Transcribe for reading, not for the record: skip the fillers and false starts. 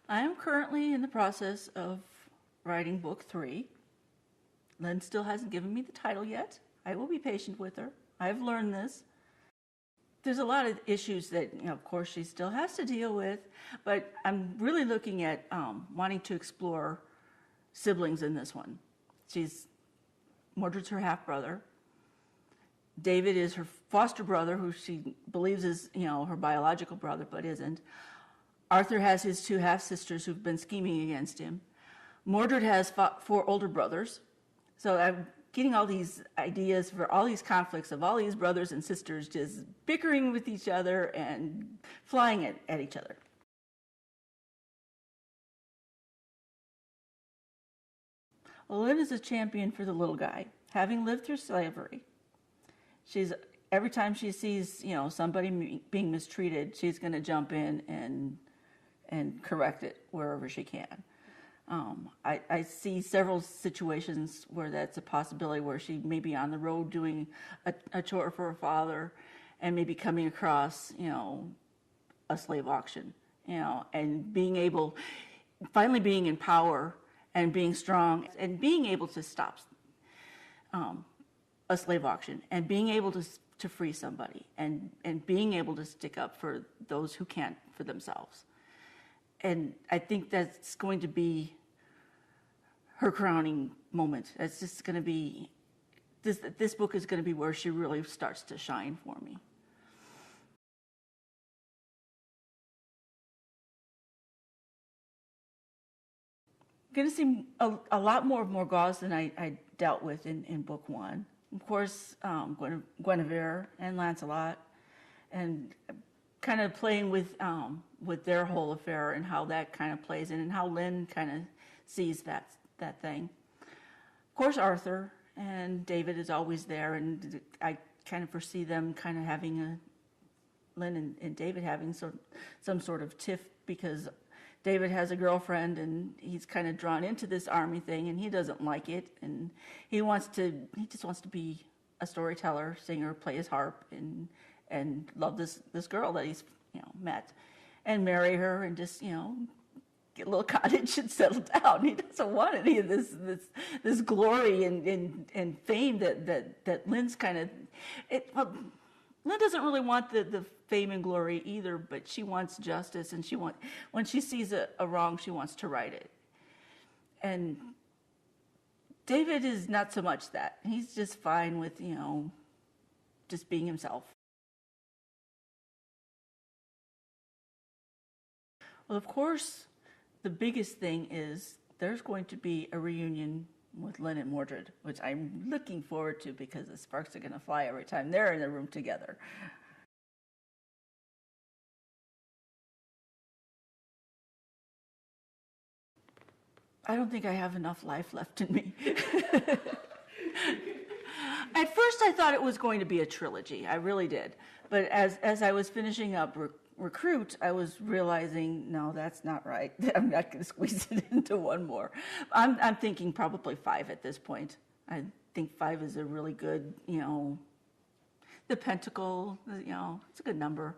I am currently in the process of writing book 3. Lynn still hasn't given me the title yet. I will be patient with her. I've learned this. There's a lot of issues that, of course, she still has to deal with, but I'm really looking at wanting to explore siblings in this one. Mordred's her half-brother. David is her foster brother, who she believes is, her biological brother, but isn't. Arthur has his 2 half-sisters who've been scheming against him. Mordred has 4 older brothers. So I'm getting all these ideas for all these conflicts of all these brothers and sisters just bickering with each other and flying at each other. Well, Lynn is a champion for the little guy, having lived through slavery. Every time she sees, somebody being mistreated, she's going to jump in and correct it wherever she can. I see several situations where that's a possibility, where she may be on the road doing a chore for her father and maybe coming across, a slave auction, and finally being in power and being strong and being able to stop a slave auction and being able to free somebody and being able to stick up for those who can't for themselves. And I think that's going to be her crowning moment. It's just going to be, this book is going to be where she really starts to shine for me. Going to see a lot more of Morgause than I dealt with in book 1. Of course, Guinevere and Lancelot, and kind of playing with their whole affair and how that kind of plays in and how Lynn kind of sees that thing. Of course, Arthur and David is always there, and I kind of foresee them kind of having Lynn and David having some sort of tiff, because David has a girlfriend and he's kind of drawn into this army thing and he doesn't like it, and he just wants to be a storyteller, singer, play his harp, and love this girl that he's met and marry her and just get a little cottage and settle down. He doesn't want any of this glory and fame that Lynn's kind of Lynn doesn't really want the fame and glory either, but she wants justice, and when she sees a wrong, she wants to right it. And David is not so much that. He's just fine with, just being himself. Well, of course, the biggest thing is there's going to be a reunion with Lynn and Mordred, which I'm looking forward to, because the sparks are going to fly every time they're in the room together. I don't think I have enough life left in me. At first, I thought it was going to be a trilogy. I really did. But as I was finishing up Recruit, I was realizing, no, that's not right. I'm not going to squeeze it into one more. I'm thinking probably 5 at this point. I think 5 is a really good, the pentacle, it's a good number.